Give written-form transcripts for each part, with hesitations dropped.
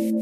Hello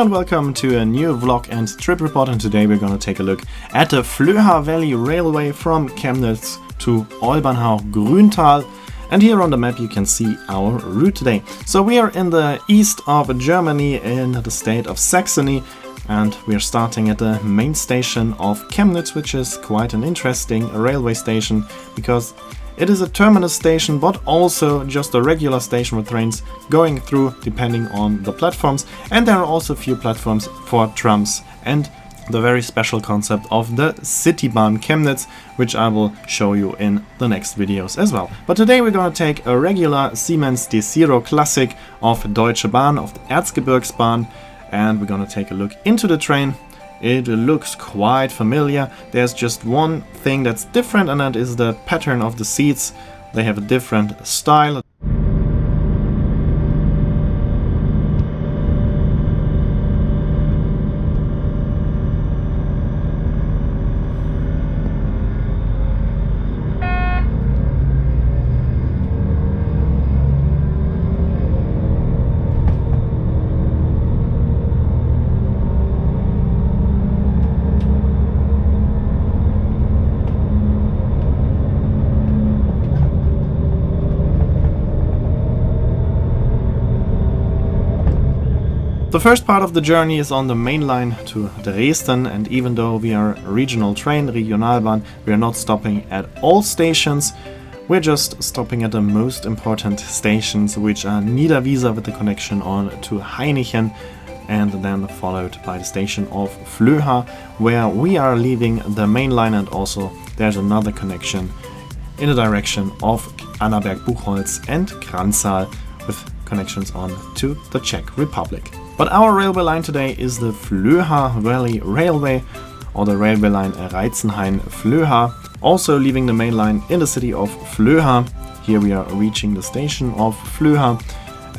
and welcome to a new vlog and trip report, and today we're going to take a look at the Flöha Valley Railway from Chemnitz to Olbernhaus Grüntal. And here on the map you can see our route today. So we are in the east of Germany in the state of Saxony, and we are starting at the main station of Chemnitz, which is quite an interesting railway station because it is a terminus station, but also just a regular station with trains going through depending on the platforms. And there are also a few platforms for trams and the very special concept of the Citybahn Chemnitz, which I will show you in the next videos as well. But today we're going to take a regular Siemens Desiro Classic of Deutsche Bahn, of the Erzgebirgsbahn, and we're going to take a look into the train. It looks quite familiar. There's just one thing that's different, and that is the pattern of the seats. They have a different style. The first part of the journey is on the main line to Dresden, and even though we are a regional train, Regionalbahn, we are not stopping at all stations. We're just stopping at the most important stations, which are Niederwiesa with the connection on to Hainichen, and then followed by the station of Flöha, where we are leaving the main line, and also there's another connection in the direction of Annaberg-Buchholz and Kranzal with connections on to the Czech Republic. But our railway line today is the Flöha Valley Railway, or the railway line Reitzenhain-Flöha, also leaving the main line in the city of Flöha. Here we are reaching the station of Flöha,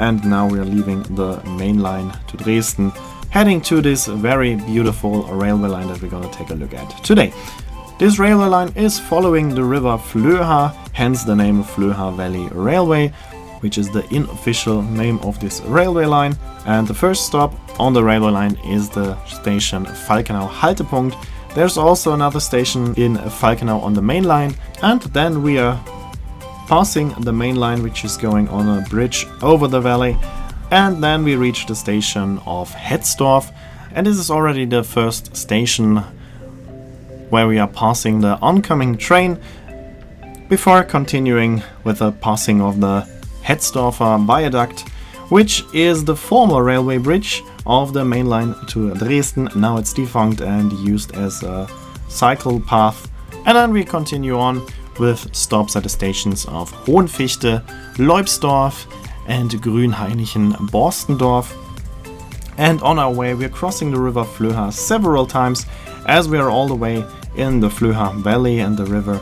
and now we are leaving the main line to Dresden, heading to this very beautiful railway line that we're going to take a look at today. This railway line is following the river Flöha, hence the name Flöha Valley Railway, which is the unofficial name of this railway line. And the first stop on the railway line is the station Falkenau Haltepunkt. There's also another station in Falkenau on the main line, and then we are passing the main line, which is going on a bridge over the valley, and then we reach the station of Headstov, and this is already the first station where we are passing the oncoming train before continuing with the passing of the Headstover Viaduct, which is the former railway bridge of the main line to Dresden. Now it's defunct and used as a cycle path. And then we continue on with stops at the stations of Hohenfichte, Leubsdorf and Grünhainichen-Borstendorf. And on our way we're crossing the river Flöha several times, as we are all the way in the Flöha Valley, and the river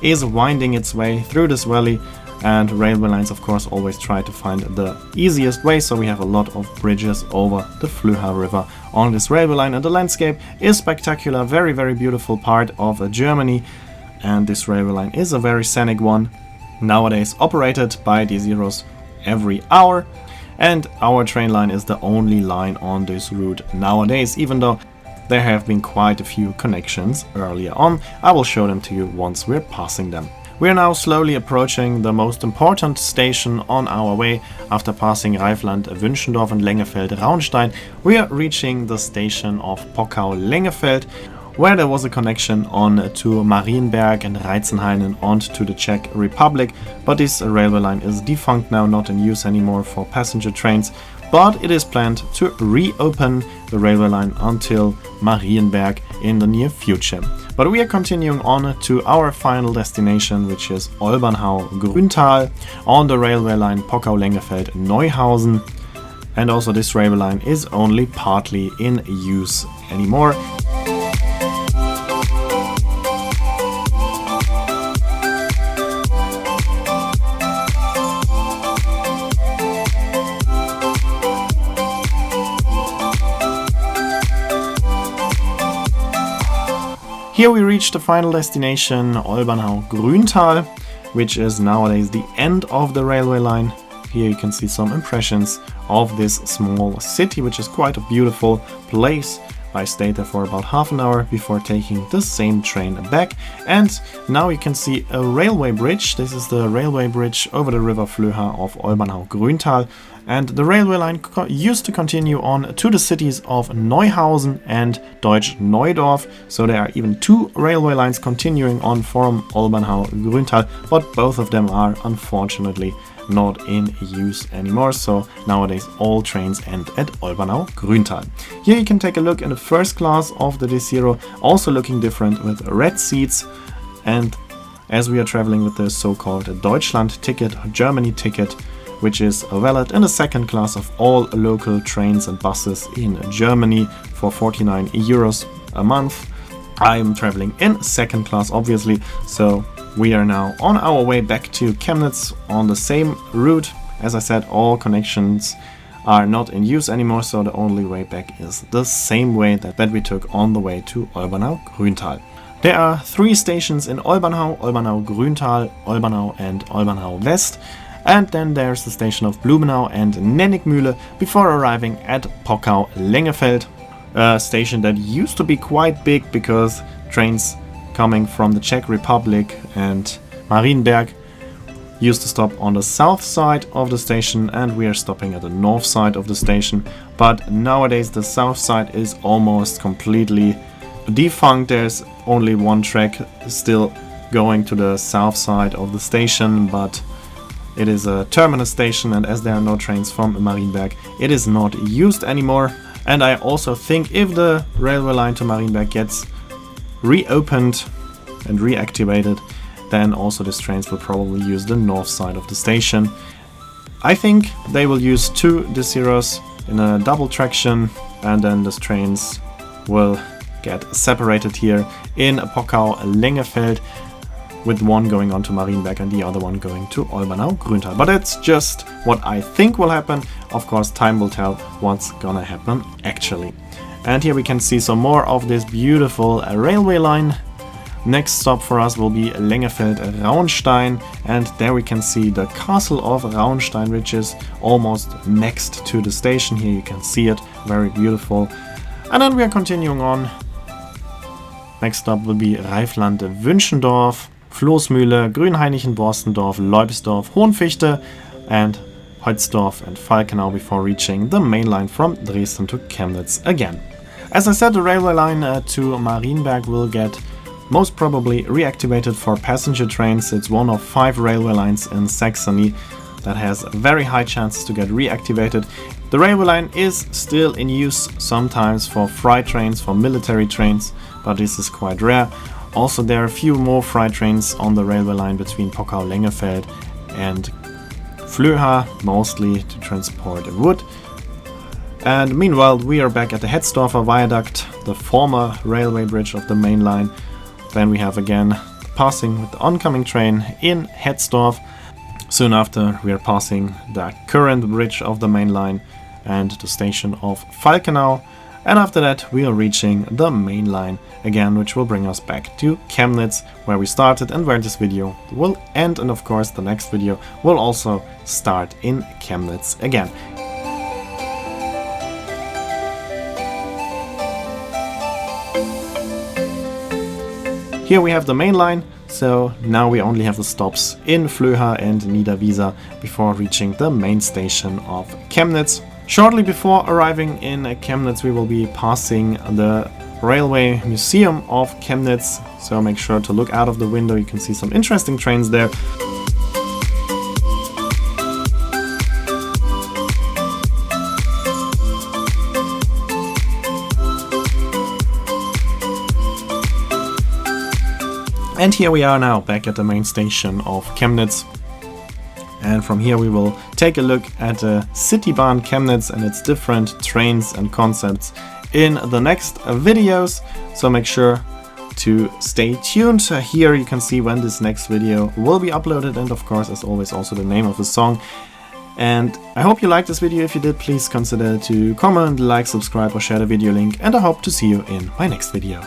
is winding its way through this valley. And railway lines, of course, always try to find the easiest way, so we have a lot of bridges over the Flöha River on this railway line. And the landscape is spectacular, very, very beautiful part of Germany. And this railway line is a very scenic one, nowadays operated by Desiros every hour. And our train line is the only line on this route nowadays, even though there have been quite a few connections earlier on. I will show them to you once we're passing them. We are now slowly approaching the most important station on our way. After passing Reifland, Wünschendorf and Lengefeld-Raunstein, we are reaching the station of Pockau-Lengefeld, where there was a connection on to Marienberg and Reitzenhain and on to the Czech Republic. But this railway line is defunct now, not in use anymore for passenger trains. But it is planned to reopen the railway line until Marienberg in the near future. But we are continuing on to our final destination, which is Olbernhaus Grüntal on the railway line Pockau-Lengefeld-Neuhausen. And also this railway line is only partly in use anymore. Here we reach the final destination, Olbernhaus Grüntal, which is nowadays the end of the railway line. Here you can see some impressions of this small city, which is quite a beautiful place. I stayed there for about half an hour before taking the same train back. And now you can see a railway bridge. This is the railway bridge over the river Flöha of Olbernhaus Grüntal. And the railway line used to continue on to the cities of Neuhausen and Deutsch Neudorf. So there are even two railway lines continuing on from Olbernhaus Grüntal, but both of them are unfortunately not in use anymore, so nowadays all trains end at Olbernhaus Grüntal. Here you can take a look in the first class of the Desiro, also looking different with red seats, and as we are traveling with the so-called Deutschland ticket, Germany ticket, which is valid in the second class of all local trains and buses in Germany for 49 euros a month. I am traveling in second class obviously, so we are now on our way back to Chemnitz on the same route. As I said, all connections are not in use anymore, so the only way back is the same way that we took on the way to Olbernhaus Grüntal. There are 3 stations in Olbernhaus, Olbernhaus Grüntal, Olbernhaus and Olbernhaus West. And then there's the station of Blumenau and Nennickmühle before arriving at Pockau-Lengefeld, a station that used to be quite big because trains coming from the Czech Republic and Marienberg used to stop on the south side of the station, and we are stopping at the north side of the station. But nowadays the south side is almost completely defunct. There's only one track still going to the south side of the station, but it is a terminus station, and as there are no trains from Marienberg, it is not used anymore. And I also think if the railway line to Marienberg gets reopened and reactivated, then also these trains will probably use the north side of the station. I think they will use 2 Desiros in a double traction, and then the trains will get separated here in Pockau-Lengefeld, with one going on to Marienberg and the other one going to Olbernhaus Grüntal. But it's just what I think will happen. Of course, time will tell what's gonna happen actually. And here we can see some more of this beautiful railway line. Next stop for us will be Lengefeld-Raunstein, and there we can see the castle of Raunstein, which is almost next to the station. Here you can see it, very beautiful. And then we are continuing on. Next stop will be Reifland-Wünschendorf, Floßmühle, Grünhainichen-Borstendorf, Leubsdorf, Hohenfichte, and Hedstorf and Falkenau before reaching the main line from Dresden to Chemnitz again. As I said, the railway line to Marienberg will get most probably reactivated for passenger trains. It's one of 5 railway lines in Saxony that has very high chances to get reactivated. The railway line is still in use sometimes for freight trains, for military trains, but this is quite rare. Also, there are a few more freight trains on the railway line between Pockau-Lengefeld and Flöha, mostly to transport wood. And meanwhile, we are back at the Headstov viaduct, the former railway bridge of the main line. Then we have again passing with the oncoming train in Headstov. Soon after, we are passing the current bridge of the main line and the station of Falkenau. And after that, we are reaching the main line again, which will bring us back to Chemnitz, where we started and where this video will end. And of course, the next video will also start in Chemnitz again. Here we have the main line, so now we only have the stops in Flöha and Niederwiesa before reaching the main station of Chemnitz. Shortly before arriving in Chemnitz, we will be passing the Railway Museum of Chemnitz, so make sure to look out of the window. You can see some interesting trains there. And here we are now back at the main station of Chemnitz. And from here we will take a look at the Citybahn Chemnitz and its different trains and concepts in the next videos. So make sure to stay tuned. Here you can see when this next video will be uploaded, and of course, as always, also the name of the song. And I hope you liked this video. If you did, please consider to comment, like, subscribe or share the video link, and I hope to see you in my next video.